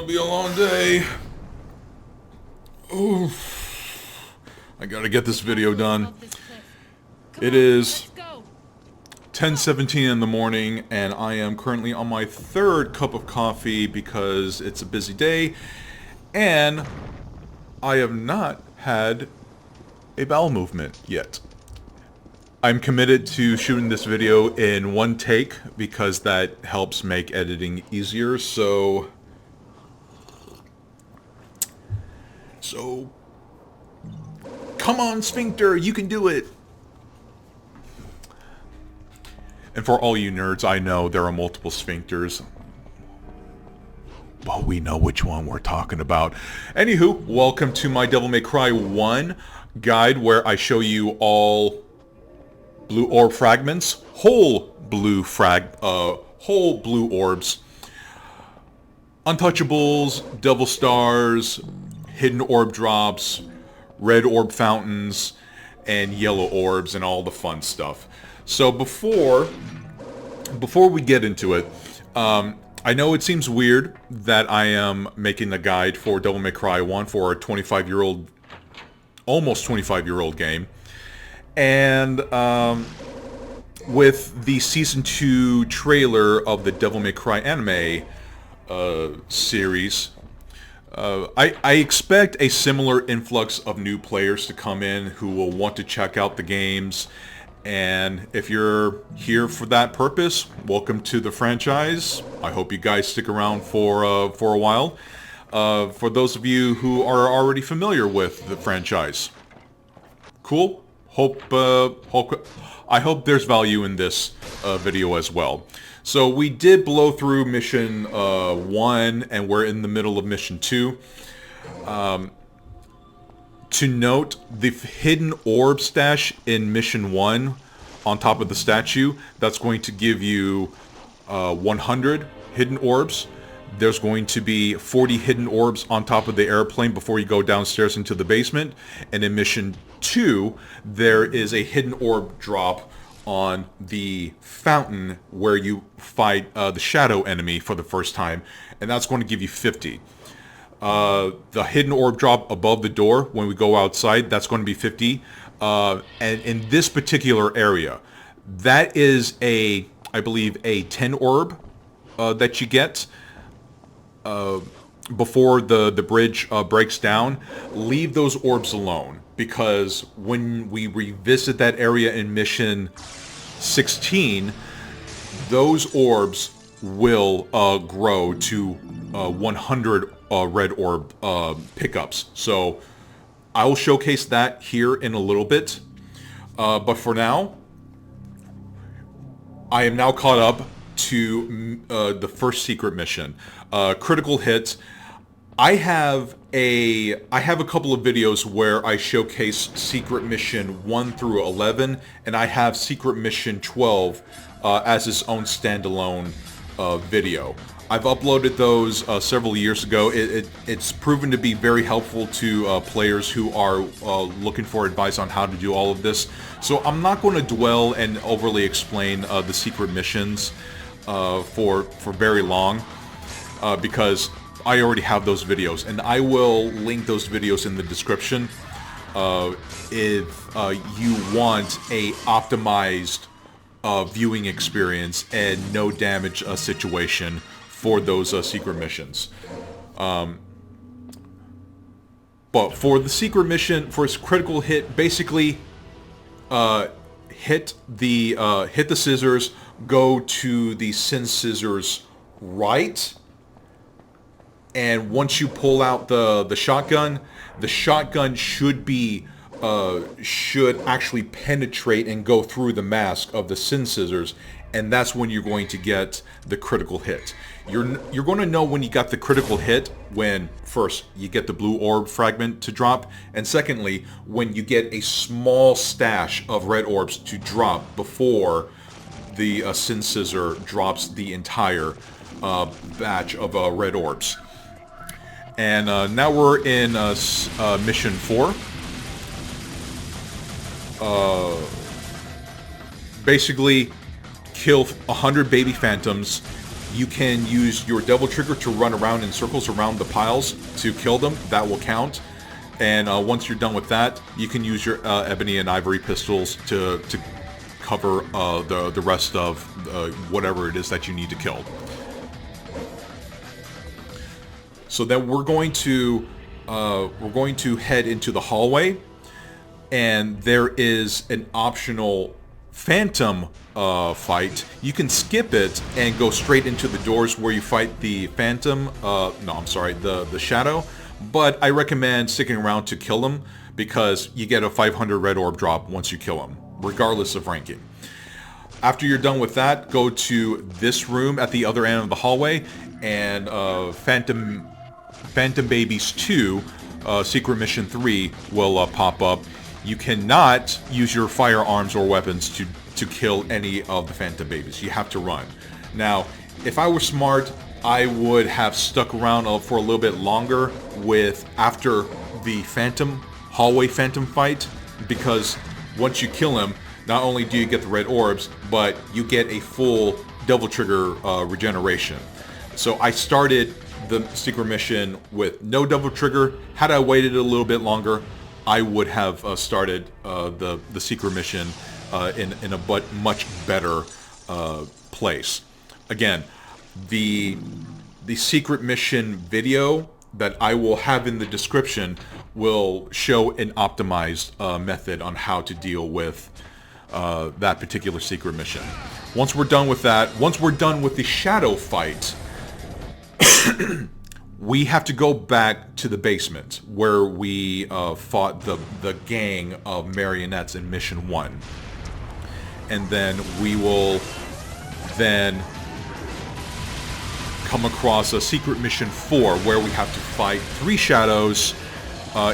gonna be a long day. Oof. I gotta get this video done. It is 10:17 in the morning, and I am currently on my third cup of coffee because it's a busy day, and I have not had a bowel movement yet. I'm committed to shooting this video in one take because that helps make editing easier, so come on, sphincter, you can do it. And for all you nerds, I know there are multiple sphincters, but we know which one we're talking about. Anywho, welcome to my Devil May Cry 1 guide where I show you all blue orb fragments, whole blue orbs, untouchables, devil stars, hidden orb drops, red orb fountains, and yellow orbs, and all the fun stuff. So before we get into it, I know it seems weird that I am making a guide for Devil May Cry 1 for a 25-year-old, almost 25-year-old game. And with the Season 2 trailer of the Devil May Cry anime series, I expect a similar influx of new players to come in who will want to check out the games. And if you're here for that purpose, welcome to the franchise. I hope you guys stick around for a while. For those of you who are already familiar with the franchise, cool. I hope there's value in this video as well. So we did blow through mission 1, and we're in the middle of mission 2. To note, the hidden orb stash in mission 1 on top of the statue, that's going to give you 100 hidden orbs. There's going to be 40 hidden orbs on top of the airplane before you go downstairs into the basement. And in mission 2, there is a hidden orb drop on the fountain where you fight the shadow enemy for the first time, and that's going to give you 50. The hidden orb drop above the door when we go outside, that's going to be 50. And in this particular area, that is I believe a 10 orb that you get before the bridge breaks down. Leave those orbs alone, because when we revisit that area in mission 16, those orbs will grow to 100 red orb pickups. So I will showcase that here in a little bit. But for now, I am now caught up to the first secret mission, critical hit. I have a couple of videos where I showcase secret mission 1 through 11, and I have secret mission 12 as its own standalone video. I've uploaded those several years ago. It's proven to be very helpful to players who are looking for advice on how to do all of this. So I'm not going to dwell and overly explain the secret missions for very long, because I already have those videos, and I will link those videos in the description if you want a optimized viewing experience and no damage situation for those secret missions. But for the secret mission, for its critical hit, basically hit the scissors, go to the Sin Scissors right, and once you pull out the shotgun should actually penetrate and go through the mask of the Sin Scissors, and that's when you're going to get the critical hit. You're going to know when you got the critical hit when, first, you get the blue orb fragment to drop, and secondly, when you get a small stash of red orbs to drop before the Sin Scissor drops the entire batch of red orbs. And now we're in mission 4. Basically, kill 100 baby phantoms You can use your double trigger to run around in circles around the piles to kill them. That will count. And once you're done with that, you can use your ebony and ivory pistols to cover the rest of whatever it is that you need to kill. So then we're going to head into the hallway, and there is an optional phantom fight. You can skip it and go straight into the doors where you fight the phantom. No, I'm sorry, the shadow. But I recommend sticking around to kill him because you get a 500 red orb drop once you kill him, regardless of ranking. After you're done with that, go to this room at the other end of the hallway, and Phantom Babies 2, Secret Mission 3 will pop up. You cannot use your firearms or weapons to kill any of the Phantom Babies. You have to run. Now, if I were smart, I would have stuck around for a little bit longer after the hallway Phantom fight, because once you kill him, not only do you get the red orbs, but you get a full double trigger regeneration. So I started the secret mission with no double trigger. Had I waited a little bit longer, I would have started the secret mission in a much better place. Again, the secret mission video that I will have in the description will show an optimized method on how to deal with that particular secret mission. Once we're done with that, once we're done with the shadow fight, we have to go back to the basement where we fought the gang of marionettes in Mission 1. And then we will then come across a Secret Mission 4 where we have to fight 3 shadows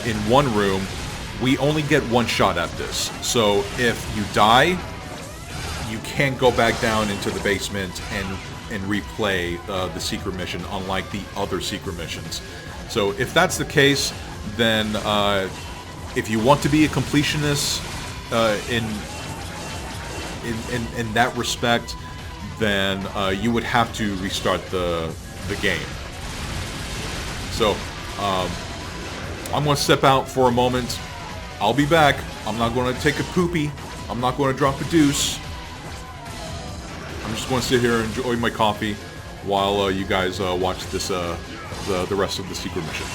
in one room. We only get one shot at this. So if you die, you can't go back down into the basement and replay the secret mission, unlike the other secret missions. So if that's the case, then if you want to be a completionist in that respect, then you would have to restart the game. So I'm going to step out for a moment. I'll be back. I'm not going to take a poopy. I'm not going to drop a deuce. I'm just going to sit here and enjoy my coffee while you guys watch this the rest of the secret mission.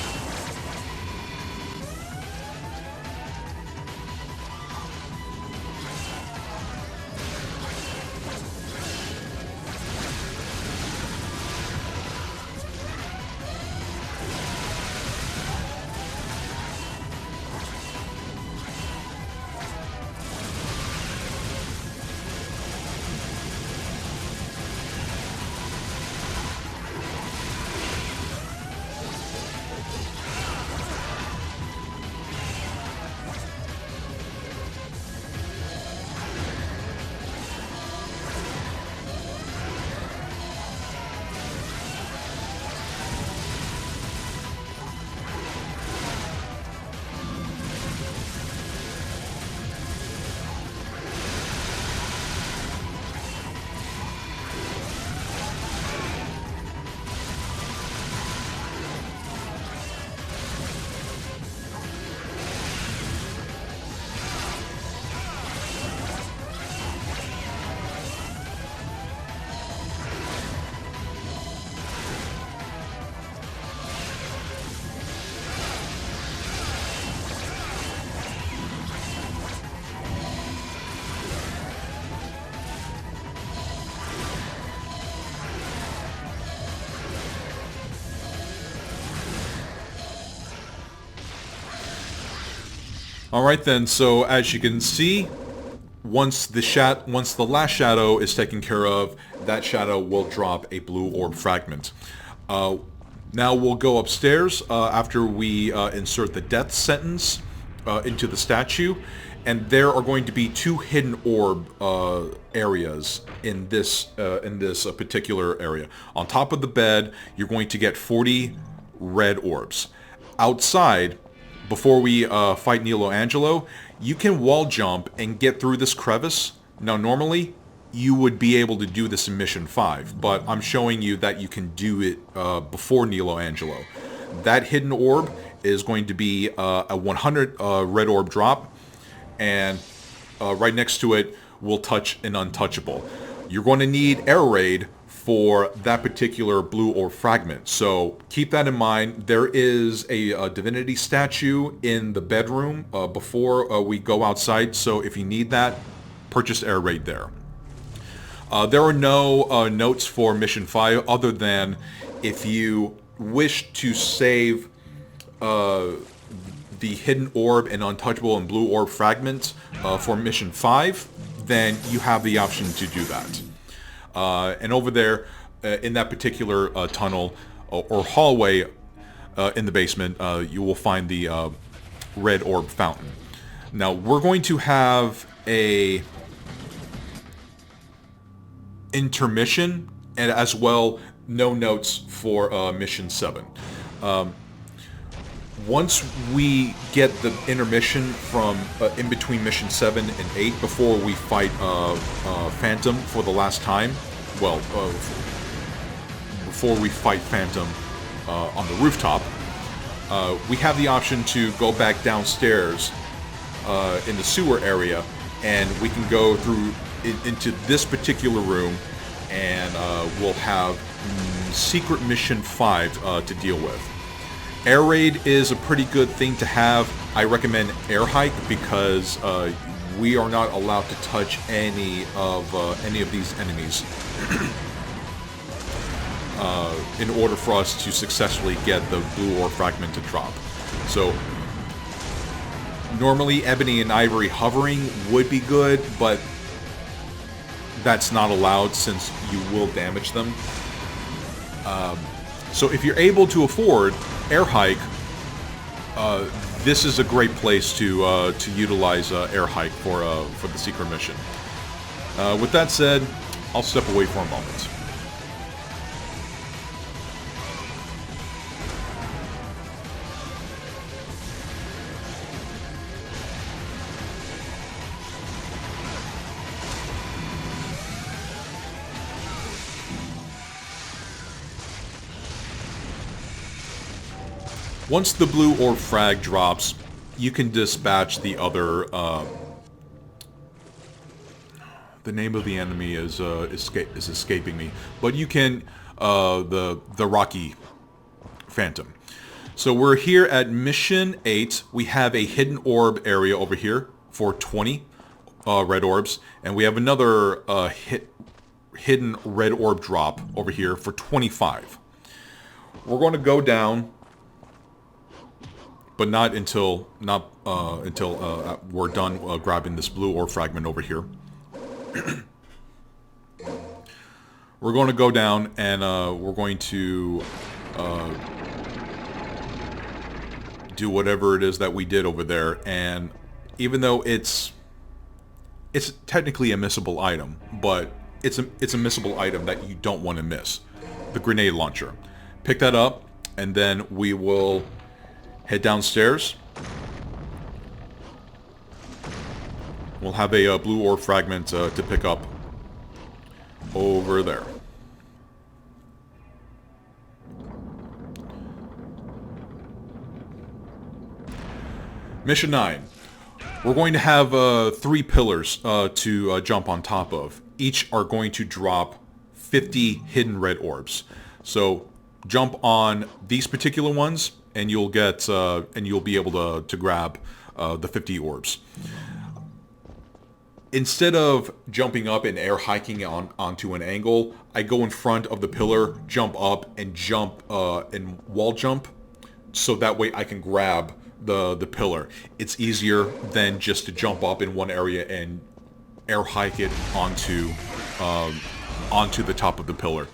Alright then, so as you can see, once the last shadow is taken care of, that shadow will drop a blue orb fragment. Now we'll go upstairs after we insert the death sentence into the statue, and there are going to be 2 hidden orb areas in this particular area. On top of the bed, you're going to get 40 red orbs. Outside, before we fight Nilo Angelo, you can wall jump and get through this crevice. Now normally, you would be able to do this in Mission 5, but I'm showing you that you can do it before Nilo Angelo. That hidden orb is going to be a 100 red orb drop, and right next to it will touch an untouchable. You're going to need air raid for that particular blue orb fragment, so keep that in mind. There is a divinity statue in the bedroom before we go outside, so if you need that, purchase air raid there. There are no notes for Mission 5 other than if you wish to save the hidden orb and untouchable and blue orb fragments for Mission 5, then you have the option to do that. And over there, in that particular tunnel or hallway in the basement, you will find the red orb fountain. Now, we're going to have a intermission, and as well, no notes for Mission 7. Once we get the intermission from in between Mission 7 and 8, before we fight Phantom for the last time, well, before we fight Phantom on the rooftop, we have the option to go back downstairs in the sewer area, and we can go through into this particular room, and we'll have Secret Mission 5 to deal with. Air raid is a pretty good thing to have. I recommend air hike because we are not allowed to touch any of these enemies in order for us to successfully get the blue orb fragment to drop. So normally Ebony and Ivory hovering would be good, but that's not allowed since you will damage them. So if you're able to afford air hike, this is a great place to utilize air hike for the secret mission. With that said, I'll step away for a moment. Once the blue orb frag drops, you can dispatch the other. The name of the enemy is escaping me, but you can the Rocky Phantom. So we're here at Mission 8. We have a hidden orb area over here for 20 red orbs, and we have another hidden red orb drop over here for 25. We're going to go down. But not until we're done grabbing this blue orb fragment over here. We're going to go down and we're going to do whatever it is that we did over there. And even though it's technically a missable item, but it's a missable item that you don't want to miss. The grenade launcher. Pick that up, and then we will head downstairs. We'll have a blue orb fragment to pick up over there. Mission 9. We're going to have 3 pillars to jump on top of. Each are going to drop 50 hidden red orbs. So jump on these particular ones, and you'll get and you'll be able to grab the 50 orbs. Instead of jumping up and air hiking onto an angle, I go in front of the pillar, jump up, and jump and wall jump, so that way I can grab the pillar. It's easier than just to jump up in one area and air hike it onto the top of the pillar.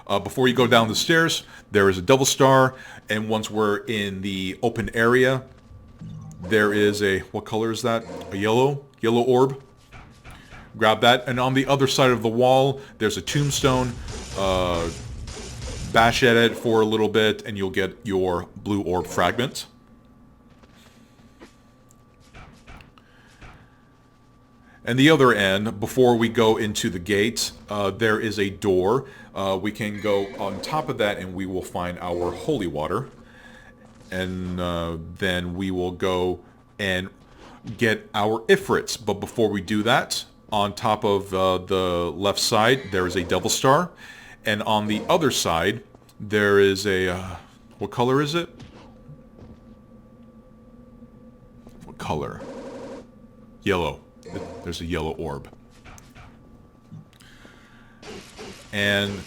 Before you go down the stairs, there is a double star, and once we're in the open area, there is a, what color is that? A yellow orb. Grab that, and on the other side of the wall, there's a tombstone. Bash at it for a little bit, and you'll get your blue orb fragment. And the other end, before we go into the gate, there is a door. We can go on top of that and we will find our holy water. And then we will go and get our ifrits. But before we do that, on top of the left side, there is a devil star. And on the other side, there is a... what color is it? What color? Yellow. There's a yellow orb. And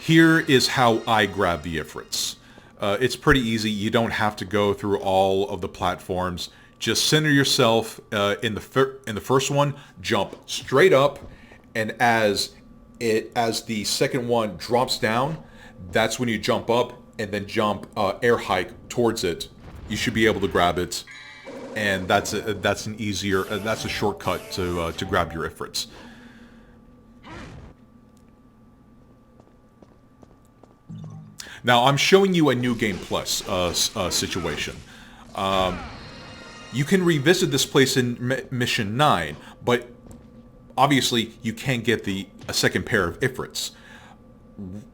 here is how I grab the ifrits. It's pretty easy. You don't have to go through all of the platforms. Just center yourself in the first one, jump straight up, and as the second one drops down, that's when you jump up and then jump air hike towards it. You should be able to grab it. And that's an easier, that's a shortcut to grab your ifrits. Now I'm showing you a new game plus situation. You can revisit this place in mission 9, but obviously you can't get a second pair of ifrits.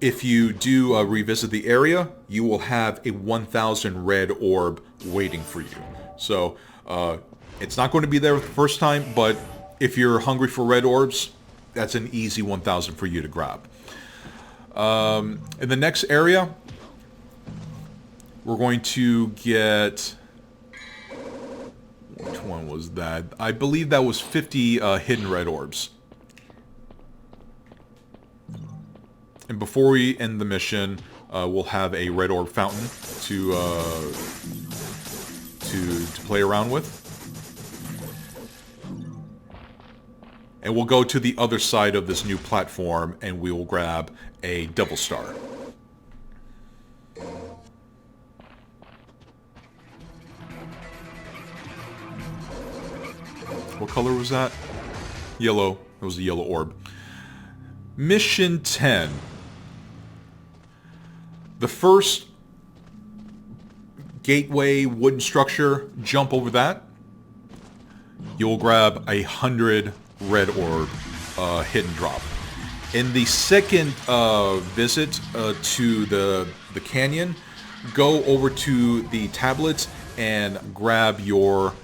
If you do revisit the area, you will have a 1,000 red orb waiting for you. So it's not going to be there the first time, but if you're hungry for red orbs, that's an easy 1,000 for you to grab. In the next area, we're going to get... Which one was that? I believe that was 50 hidden red orbs. And before we end the mission, we'll have a red orb fountain to play around with. And we'll go to the other side of this new platform and we will grab a devil star. What color was that? Yellow. It was the yellow orb. Mission 10. The first gateway wooden structure, jump over that. You'll grab 100 red orb hidden drop. In the second visit to the canyon, go over to the tablets and grab your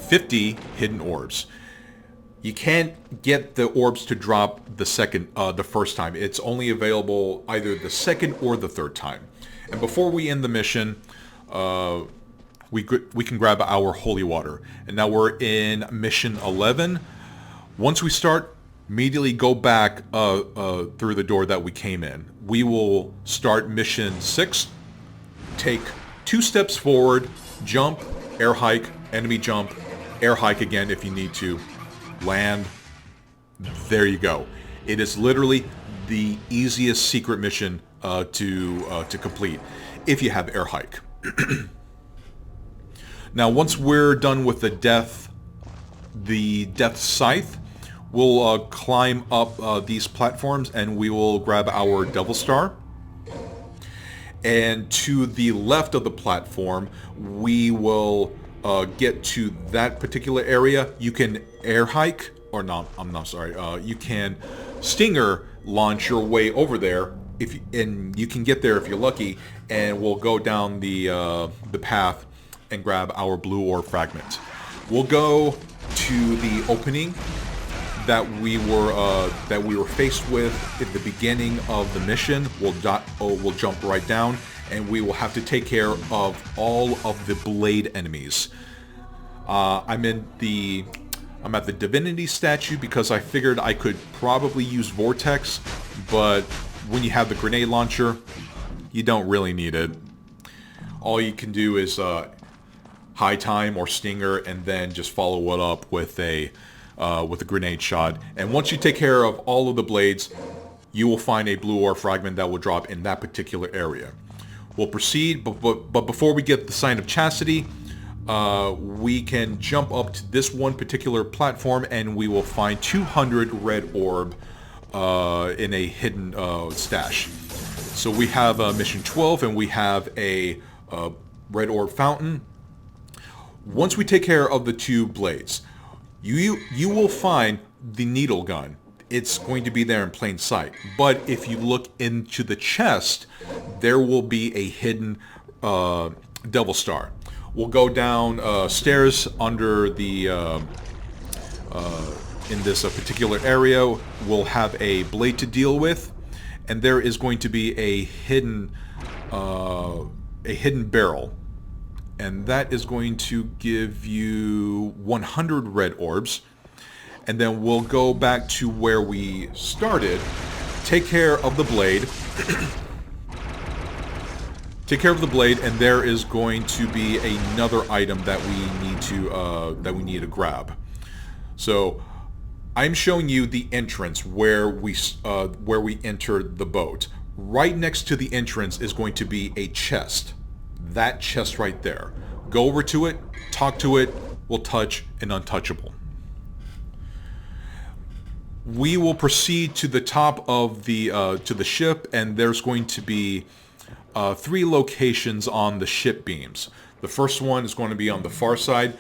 50 hidden orbs. You can't get the orbs to drop the first time. It's only available either the second or the third time. And before we end the mission, we can grab our holy water. And now we're in mission 11. Once we start, immediately go back through the door that we came in. We will start mission 6. Take 2 steps forward, jump, air hike, enemy jump, air hike again if you need to, land. There you go. It is literally the easiest secret mission to complete if you have air hike. Now, once we're done with the death scythe, we'll climb up these platforms and we will grab our devil star. And to the left of the platform, we will get to that particular area. You can air hike, or not, I'm not sorry, you can stinger launch your way over there, and you can get there if you're lucky, and we'll go down the path and grab our blue orb fragment. We'll go to the opening that we were faced with at the beginning of the mission. We'll jump right down, and we will have to take care of all of the blade enemies. I'm at the divinity statue because I figured I could probably use vortex, but when you have the grenade launcher, you don't really need it. All you can do is high time or stinger, and then just follow it up with a grenade shot. And once you take care of all of the blades, you will find a blue orb fragment that will drop in that particular area. We'll proceed, but before we get the sign of chastity, we can jump up to this one particular platform and we will find 200 red orb in a hidden stash. So we have mission 12 and we have a red orb fountain. Once we take care of the 2 blades, you will find the needle gun. It's going to be there in plain sight. But if you look into the chest, there will be a hidden Devil Star. We'll go down stairs under the in this particular area. We'll have a blade to deal with, and there is going to be a hidden barrel, and that is going to give you 100 red orbs. And then we'll go back to where we started. Take care of the blade. Take care of the blade, and there is going to be another item that we need to grab. So I'm showing you the entrance where we entered the boat. Right next to the entrance is going to be a chest. That chest right there. Go over to it, talk to it. We'll touch an untouchable. We will proceed to the top of the ship, and there's going to be 3 locations on the ship beams. The first one is going to be on the far side.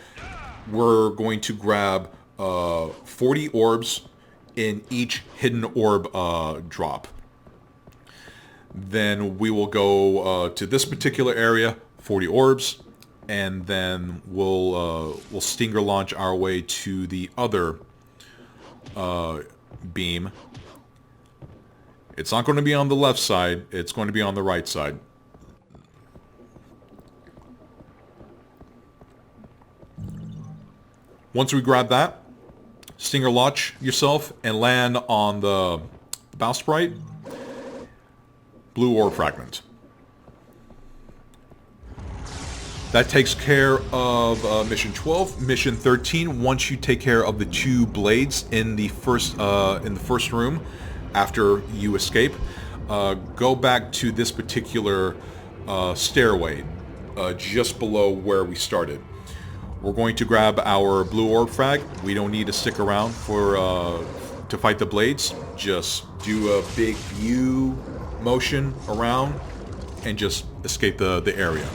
We're going to grab 40 orbs in each hidden orb drop. Then we will go to this particular area, 40 orbs, and then we'll stinger launch our way to the other beam. It's not going to be on the left side, it's going to be on the right side. Once we grab that, stinger launch yourself and land on the bowsprit. Blue orb fragment. That takes care of mission 12. Mission 13, once you take care of the 2 blades in the first room after you escape, go back to this particular stairway just below where we started. We're going to grab our blue orb frag. We don't need to stick around to fight the blades. Just do a big U motion around and just escape the area.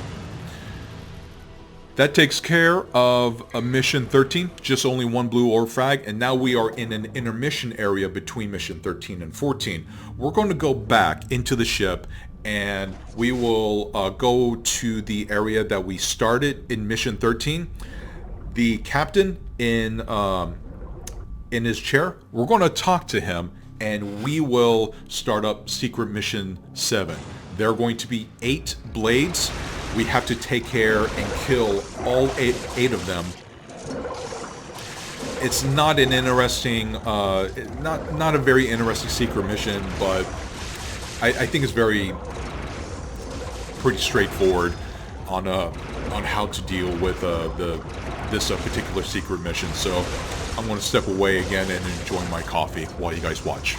That takes care of mission 13, just only 1 blue orb frag, and now we are in an intermission area between mission 13 and 14. We're going to go back into the ship, and we will go to the area that we started in mission 13. The captain in his chair, we're going to talk to him, and we will start up secret mission 7. There are going to be 8 blades. We have to take care and kill all eight of them. It's not an interesting, not a very interesting secret mission, but I think it's pretty straightforward on how to deal with this particular secret mission. So I'm going to step away again and enjoy my coffee while you guys watch.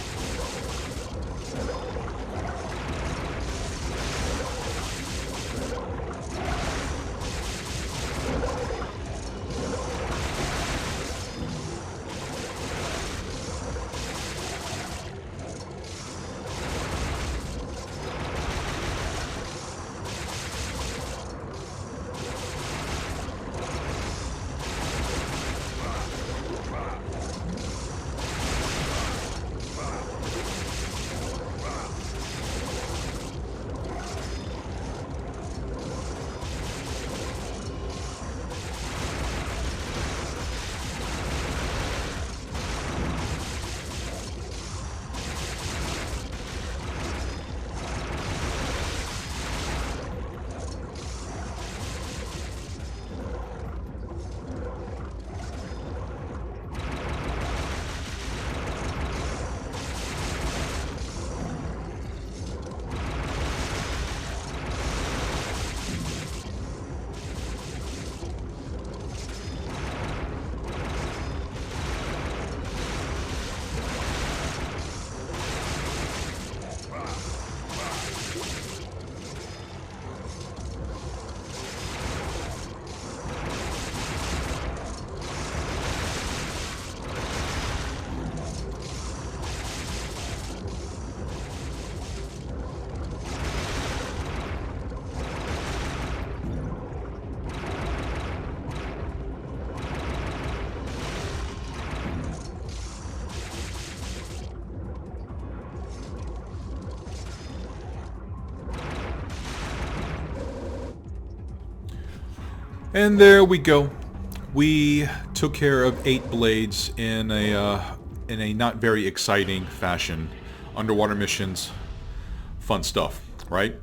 And there we go. We took care of 8 blades in a not very exciting fashion. Underwater missions, fun stuff, right?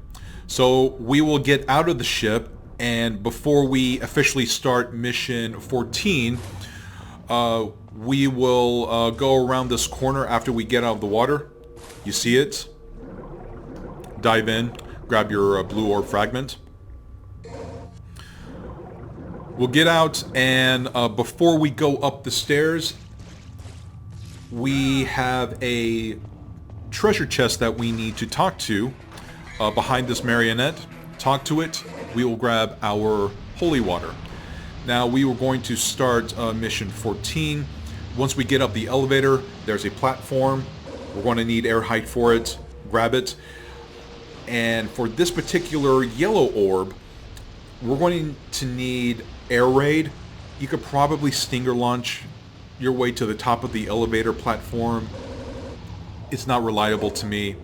So we will get out of the ship, and before we officially start mission 14, we will go around this corner after we get out of the water. You see it? Dive in, grab your blue orb fragment. We'll get out, and before we go up the stairs, we have a treasure chest that we need to talk to behind this marionette. Talk to it. We will grab our holy water. Now we were going to start mission 14. Once we get up the elevator, there's a platform. We're going to need air height for it. Grab it. And for this particular yellow orb, we're going to need air raid. You could probably stinger launch your way to the top of the elevator platform. It's not reliable to me.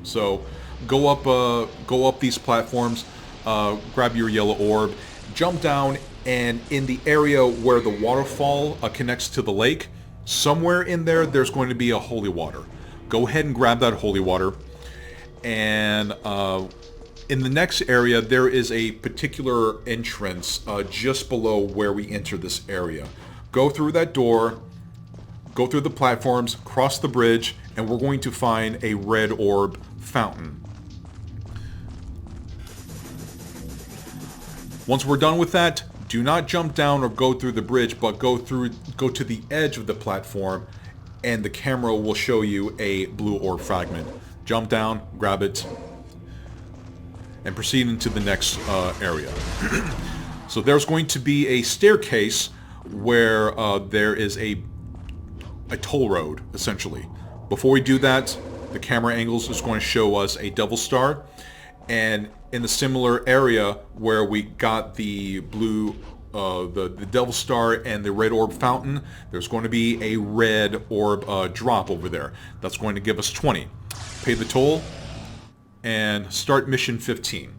So go up these platforms, grab your yellow orb, jump down, and in the area where the waterfall connects to the lake, somewhere in there, there's going to be a holy water. Go ahead and grab that holy water. And in the next area, there is a particular entrance just below where we enter this area. Go through that door, go through the platforms, cross the bridge, and we're going to find a red orb fountain. Once we're done with that, do not jump down or go through the bridge, but go to the edge of the platform, and the camera will show you a blue orb fragment. Jump down, grab it, and proceed into the next area. So there's going to be a staircase where there is a toll road, essentially. Before we do that, the camera angles is going to show us a double star, and in the similar area where we got the blue, the devil star and the red orb fountain, there's going to be a red orb drop over there. That's going to give us 20. Pay the toll and start mission 15.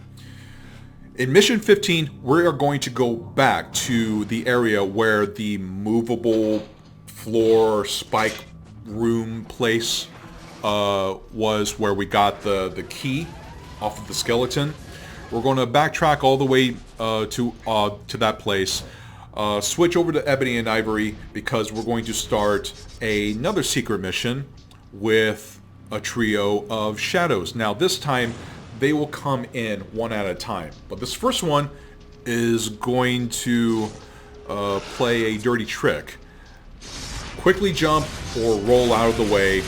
In mission 15, we are going to go back to the area where the movable floor spike room place was, where we got the key off of the skeleton. We're going to backtrack all the way to that place. Switch over to Ebony and Ivory because we're going to start another secret mission with a trio of shadows. Now this time they will come in one at a time, but this first one is going to play a dirty trick. Quickly jump or roll out of the way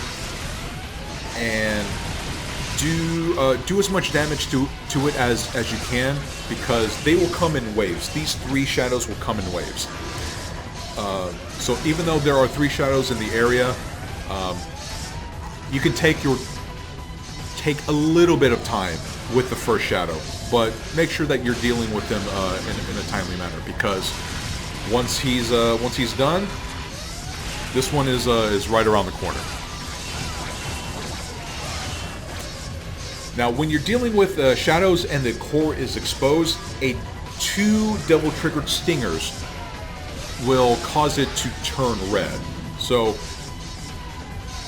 and do as much damage to it as you can, because they will come in waves. These 3 shadows will come in waves. So even though there are 3 shadows in the area, you can take a little bit of time with the first shadow, but make sure that you're dealing with them in a timely manner, because once he's done, this one is right around the corner. Now, when you're dealing with shadows and the core is exposed, 2 devil-triggered stingers will cause it to turn red. So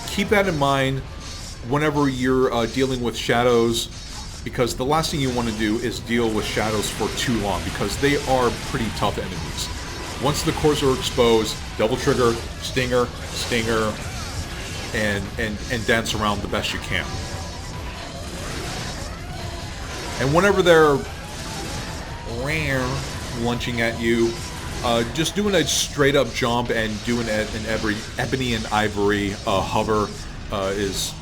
keep that in mind whenever you're dealing with shadows, because the last thing you want to do is deal with shadows for too long, because they are pretty tough enemies. Once the cores are exposed, double trigger, stinger, and dance around the best you can. And whenever they're lunching at you, just doing a straight up jump and doing an Ebony and Ivory hover is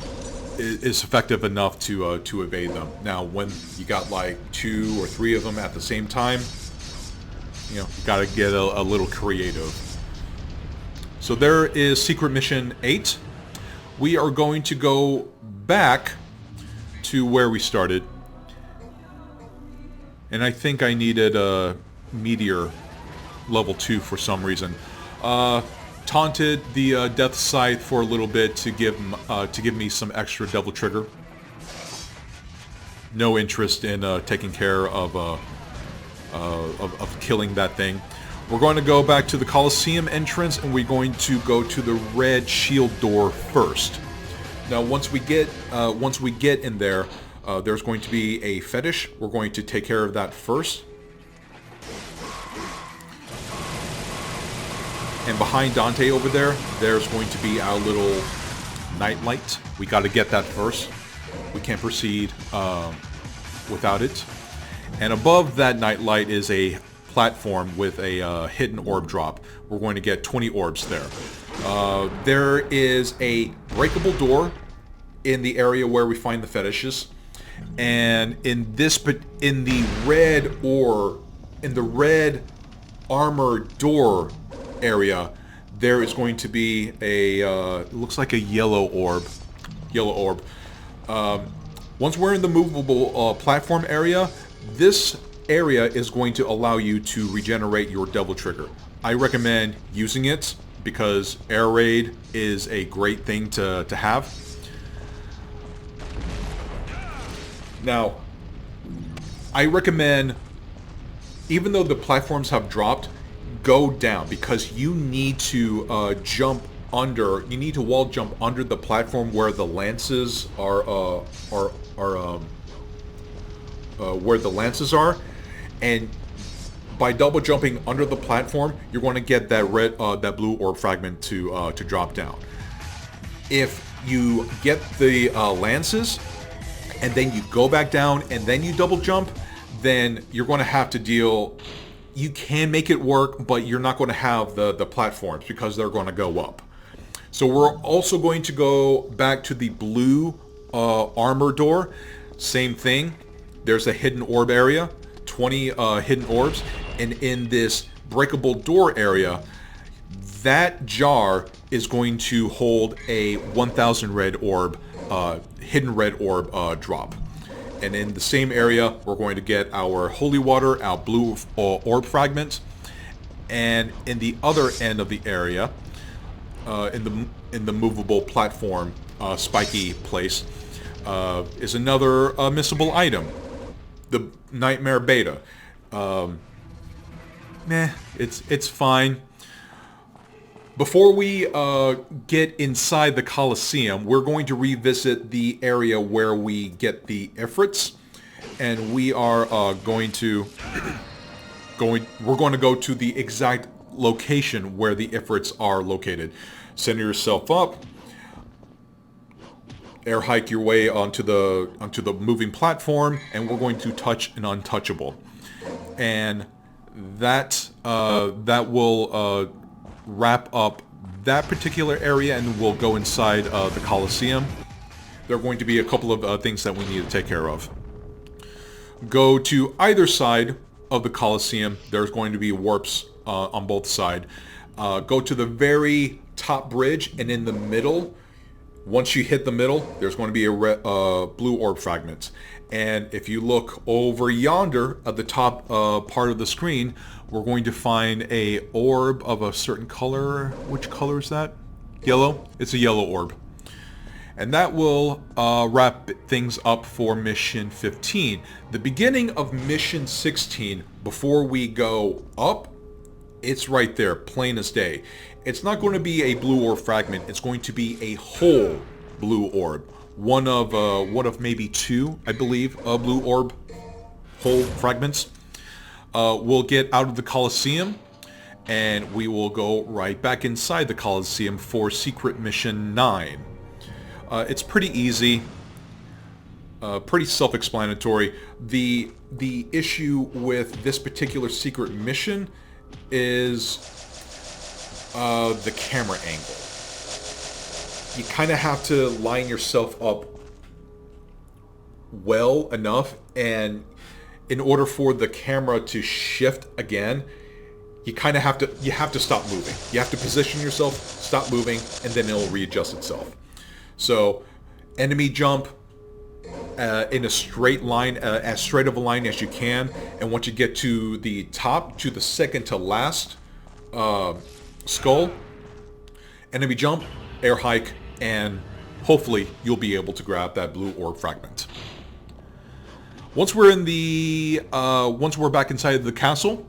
effective enough to evade them. Now, when you got like 2 or 3 of them at the same time, you gotta get a little creative. So there is secret mission 8. We are going to go back to where we started. And I think I needed a meteor level 2 for some reason. Taunted the Death Scythe for a little bit to give me some extra devil trigger. No interest in taking care of of killing that thing. We're going to go back to the Coliseum entrance, and we're going to go to the red shield door first. Now, once we get in there, there's going to be a fetish. We're going to take care of that first. And behind Dante over there, there's going to be our little nightlight. We got to get that first. We can't proceed without it. And above that nightlight is a platform with a hidden orb drop. We're going to get 20 orbs there. There is a breakable door in the area where we find the fetishes, and in the red armor door area, there is going to be a it looks like a yellow orb. Once we're in the movable platform area, this area is going to allow you to regenerate your Devil Trigger. I recommend using it because Air Raid is a great thing to have. Now, I recommend, even though the platforms have dropped, go down, because you need to jump under. You need to wall jump under the platform where the lances are. Where the lances are, and by double jumping under the platform, you're going to get that blue orb fragment to drop down. If you get the lances, and then you go back down, and then you double jump, then you're going to have to deal. You can make it work, but you're not going to have the platforms because they're going to go up. So we're also going to go back to the blue armor door. Same thing. There's a hidden orb area, 20 hidden orbs, and in this breakable door area, that jar is going to hold a 1,000 red orb, hidden red orb drop. And in the same area, we're going to get our holy water, our blue orb fragment, and in the other end of the area, in the movable platform, spiky place, is another missable item, the Nightmare Beta. It's fine. Before we get inside the Coliseum, we're going to revisit the area where we get the Ifrits, and we are we're going to go to the exact location where the Ifrits are located. Center yourself up, air hike your way onto the moving platform, and we're going to touch an untouchable, and that will wrap up that particular area, and we'll go inside the Coliseum. There are going to be a couple of things that we need to take care of. Go to either side of the Coliseum. There's going to be warps on both sides. Go to the very top bridge, and in the middle, once you hit the middle, there's going to be a blue orb fragment. And if you look over yonder at the top part of the screen, we're going to find a orb of a certain color. Which color is that? Yellow? It's a yellow orb. And that will wrap things up for Mission 15. The beginning of Mission 16, before we go up, it's right there, plain as day. It's not going to be a blue orb fragment. It's going to be a whole blue orb. One of maybe two, I believe, blue orb whole fragments. We'll get out of the Coliseum, and we will go right back inside the Coliseum for Secret Mission 9. It's pretty easy, pretty self-explanatory. The issue with this particular secret mission is the camera angle. You kind of have to line yourself up well enough, and in order for the camera to shift again, you have to stop moving. You have to position yourself, stop moving, and then it'll readjust itself. So, enemy jump in a straight line, as straight of a line as you can, and once you get to the top, to the second to last skull, enemy jump, air hike, and hopefully you'll be able to grab that blue orb fragment. Once we're in the once we're back inside the castle,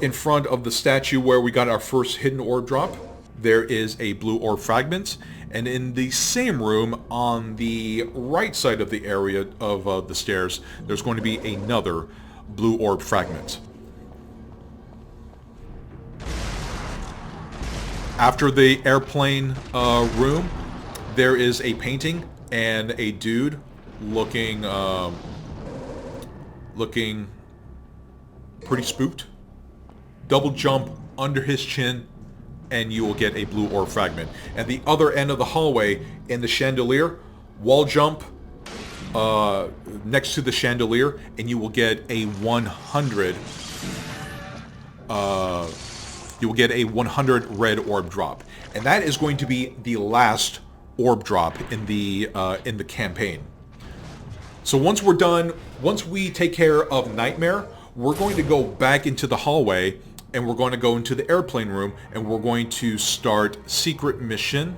in front of the statue where we got our first hidden orb drop, there is a blue orb fragment, and in the same room on the right side of the area of the stairs, there's going to be another blue orb fragment. After the airplane room, there is a painting and a dude looking pretty spooked. Double jump under his chin, and you will get a blue orb fragment. At the other end of the hallway, in the chandelier, wall jump next to the chandelier, and you will get a 100. You will get a 100 red orb drop, and that is going to be the last orb drop in the campaign. So once we're done, once we take care of Nightmare, we're going to go back into the hallway, and we're going to go into the airplane room, and we're going to start secret mission.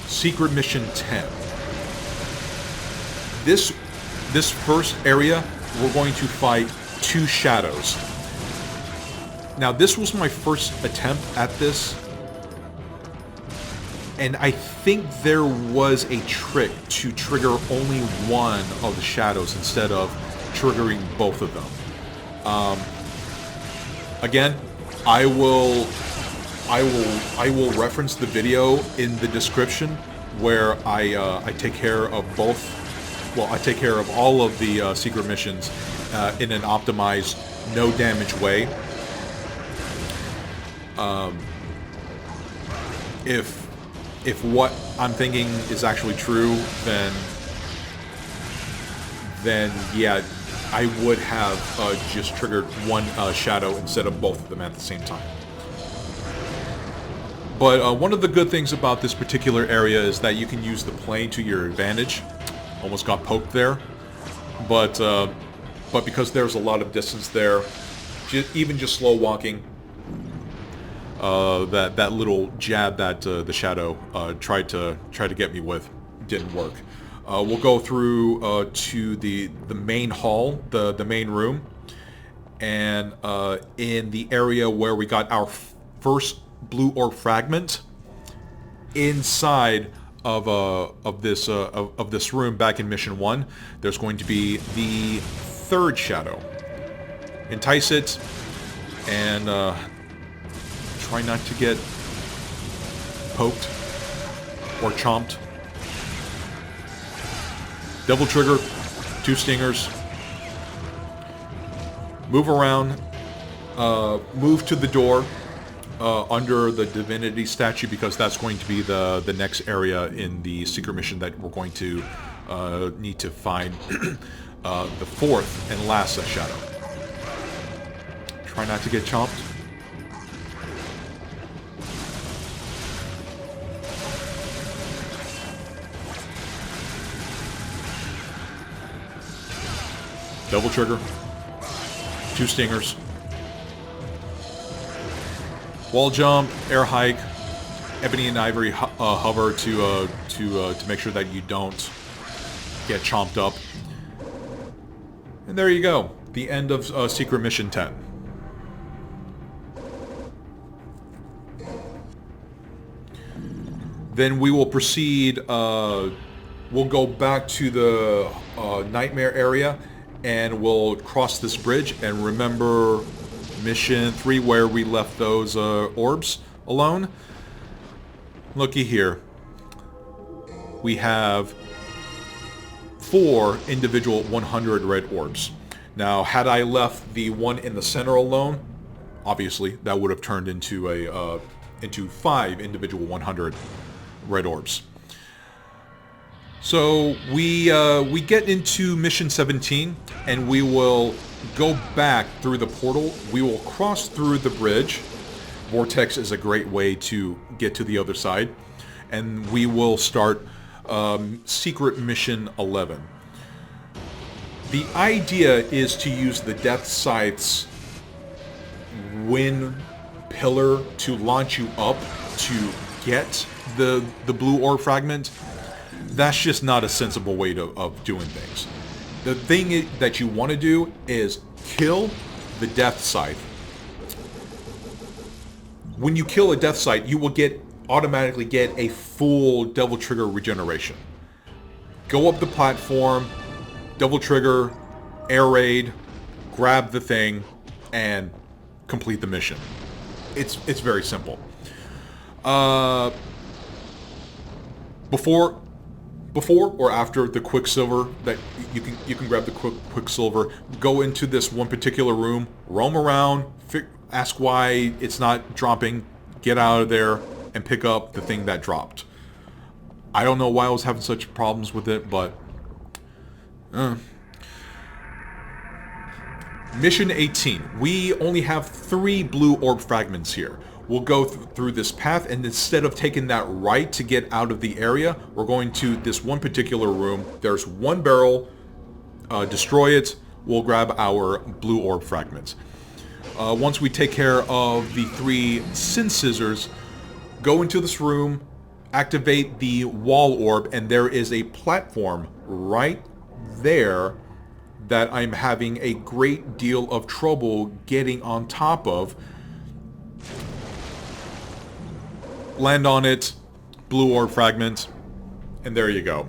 Secret mission 10. This first area, we're going to fight 2 shadows. Now, this was my first attempt at this, and I think there was a trick to trigger only one of the shadows instead of triggering both of them. Again, I will reference the video in the description where I take care of both. Well, I take care of all of the secret missions in an optimized, no damage way. If what I'm thinking is actually true, then yeah, I would have just triggered one shadow instead of both of them at the same time. But one of the good things about this particular area is that you can use the plane to your advantage. Almost got poked there, but because there's a lot of distance there, even just slow walking, that little jab that the shadow tried to get me with didn't work. We'll go through to the main hall, the main room, and in the area where we got our first blue orb fragment, inside of this room back in mission 1, there's going to be the third shadow. Entice it, and try not to get poked or chomped. Double trigger, 2 stingers. Move around. Move to the door under the divinity statue, because that's going to be the next area in the secret mission that we're going to need to find the fourth and last shadow. Try not to get chomped. Double trigger, 2 stingers. Wall jump, air hike, ebony and ivory hover to make sure that you don't get chomped up. And there you go, the end of Secret Mission 10. Then we will proceed. We'll go back to the Nightmare area, and we'll cross this bridge. And remember Mission 3 where we left those orbs alone? Looky here. We have 4 individual 100 red orbs. Now, had I left the one in the center alone, obviously that would have turned into 5 individual 100 red orbs. So we get into Mission 17, and we will go back through the portal. We will cross through the bridge. Vortex is a great way to get to the other side. And we will start Secret Mission 11. The idea is to use the Death Scythes wind pillar to launch you up to get the blue orb fragment, that's just not a sensible way of doing things. The thing that you want to do is kill the death scythe. When you kill a death scythe, you will automatically get a full double trigger regeneration. Go up the platform, double trigger, air raid, grab the thing, and complete the mission. It's very simple. Before or after the Quicksilver, that you can grab the Quicksilver, go into this one particular room, roam around, ask why it's not dropping, get out of there, and pick up the thing that dropped. I don't know why I was having such problems with it, but Mission 18. We only have 3 blue orb fragments here. We'll go through this path, and instead of taking that right to get out of the area, we're going to this one particular room. There's 1 barrel. Destroy it. We'll grab our blue orb fragments. Once we take care of the 3 sin scissors, go into this room, activate the wall orb, and there is a platform right there that I'm having a great deal of trouble getting on top of. Land on it, blue orb fragment, and there you go.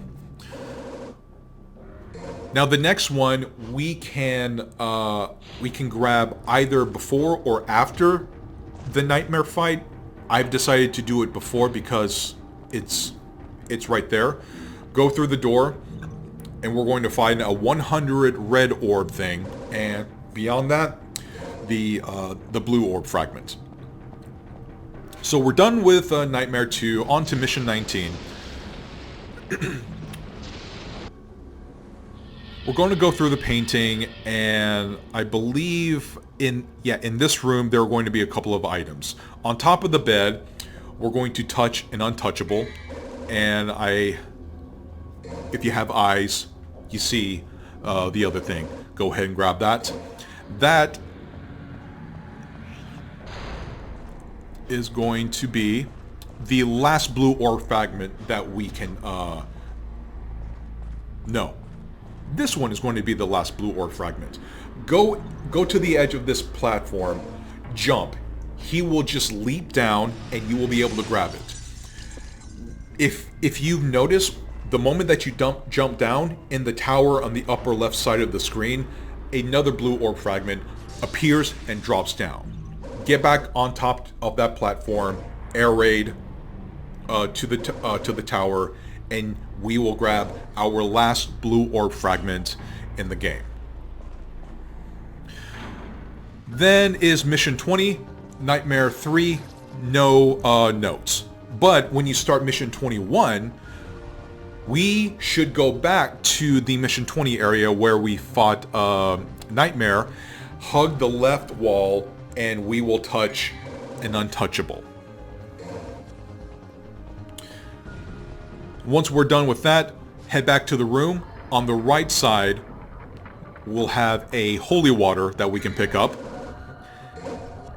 Now the next one we can grab either before or after the nightmare fight. I've decided to do it before because it's right there. Go through the door, and we're going to find a 100 red orb thing, and beyond that, the blue orb fragment. So we're done with Nightmare 2, on to Mission 19. We're going to go through the painting, and I believe in this room there are going to be a couple of items. On top of the bed, we're going to touch an untouchable, and if you have eyes, you see the other thing. Go ahead and grab that. That is going to be the last blue orb fragment that we can no, this one is going to be the last blue orb fragment. Go to the edge of this platform, jump. He will just leap down and you will be able to grab it. If you notice, the moment that you jump down, in the tower on the upper left side of the screen, another blue orb fragment appears and drops down. Get back on top of that platform, air raid to the tower, and we will grab our last blue orb fragment in the game. Then is Mission 20, Nightmare 3, no notes. But when you start Mission 21, we should go back to the Mission 20 area where we fought Nightmare, hug the left wall, and we will touch an untouchable. Once we're done with that, head back to the room. On the right side, we'll have a holy water that we can pick up.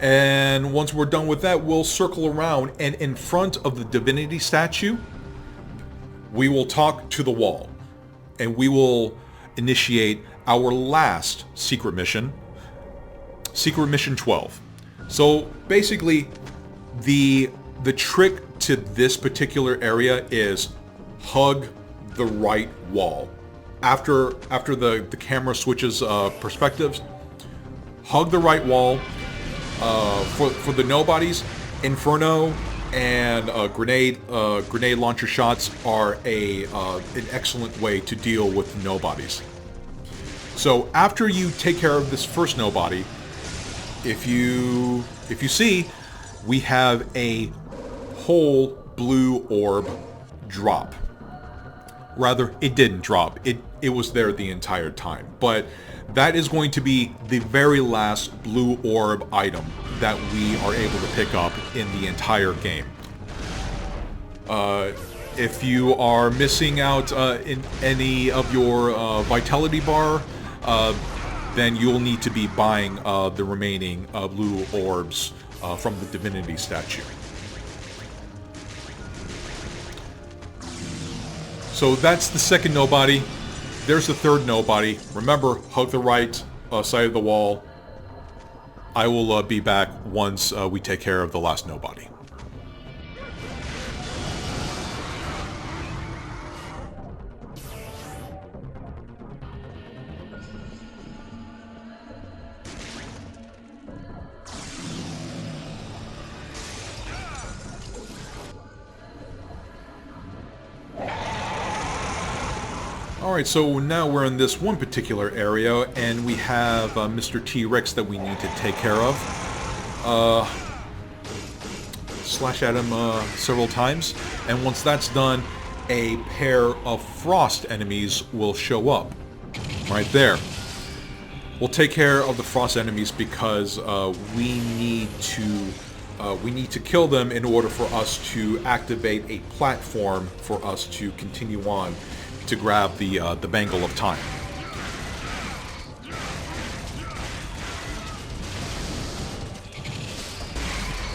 And once we're done with that, we'll circle around, and in front of the divinity statue, we will talk to the wall, and we will initiate our last secret mission, Secret Mission 12. So basically, the trick to this particular area is hug the right wall. After the camera switches perspectives, hug the right wall. For the nobodies, Inferno and grenade launcher shots are an excellent way to deal with nobodies. So after you take care of this first nobody, if you see, we have a whole blue orb drop. Rather, it didn't drop. It was there the entire time. But that is going to be the very last blue orb item that we are able to pick up in the entire game. If you are missing out in any of your vitality bar, then you'll need to be buying the remaining blue orbs from the divinity statue. So that's the second nobody. There's the third nobody. Remember, hug the right side of the wall. I will be back once we take care of the last nobody. Alright, so now we're in this one particular area, and we have Mr. T-Rex that we need to take care of. Slash at him several times, and once that's done, a pair of frost enemies will show up. Right there. We'll take care of the frost enemies because we need to kill them in order for us to activate a platform for us to continue on to grab the bangle of time.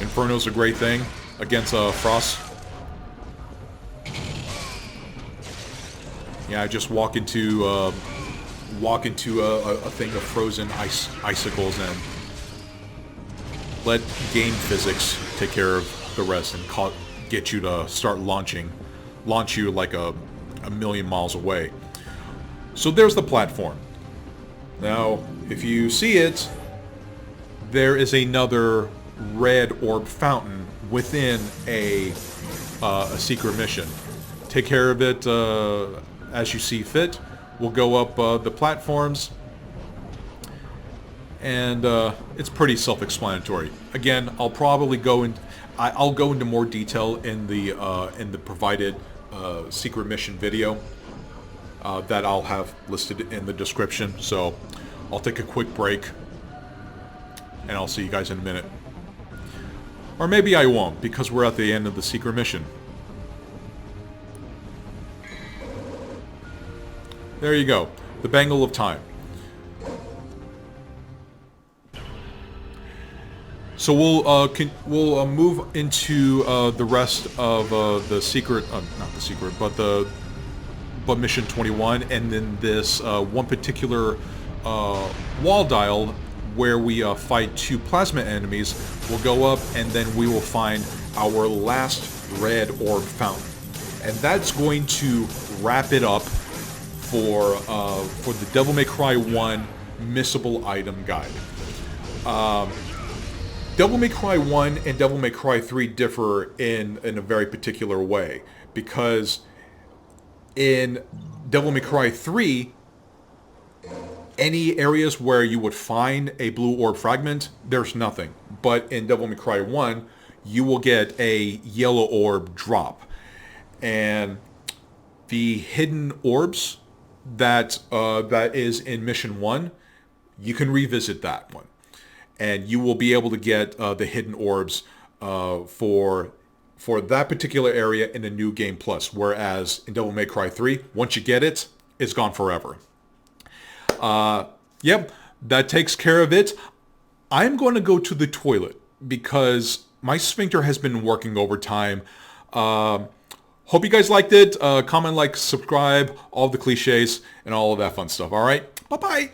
Inferno's a great thing against Frost. Yeah, I just walk into a thing of frozen icicles and let game physics take care of the rest and get you to start launch you like a million miles away. So there's the platform. Now, if you see it, there is another red orb fountain within a secret mission. Take care of it as you see fit. We'll go up the platforms, and it's pretty self-explanatory. Again, I'll probably go into more detail in the provided secret mission video that I'll have listed in the description. So I'll take a quick break, and I'll see you guys in a minute. Or maybe I won't, because we're at the end of the secret mission. There you go. The Bangle of Time. So we'll move into the rest of the secret, not the secret, but mission 21, and then this one particular wall dial where we fight two plasma enemies. We'll go up, and then we will find our last red orb fountain, and that's going to wrap it up for the Devil May Cry 1 missable item guide. Devil May Cry 1 and Devil May Cry 3 differ in a very particular way, because in Devil May Cry 3, any areas where you would find a blue orb fragment, there's nothing. But in Devil May Cry 1, you will get a yellow orb drop. And the hidden orbs that is in Mission 1, you can revisit that one. And you will be able to get the hidden orbs for that particular area in the New Game Plus. Whereas in Devil May Cry 3, once you get it, it's gone forever. Yep, that takes care of it. I'm going to go to the toilet because my sphincter has been working overtime. Hope you guys liked it. Comment, like, subscribe, all the cliches, and all of that fun stuff. All right? Bye-bye.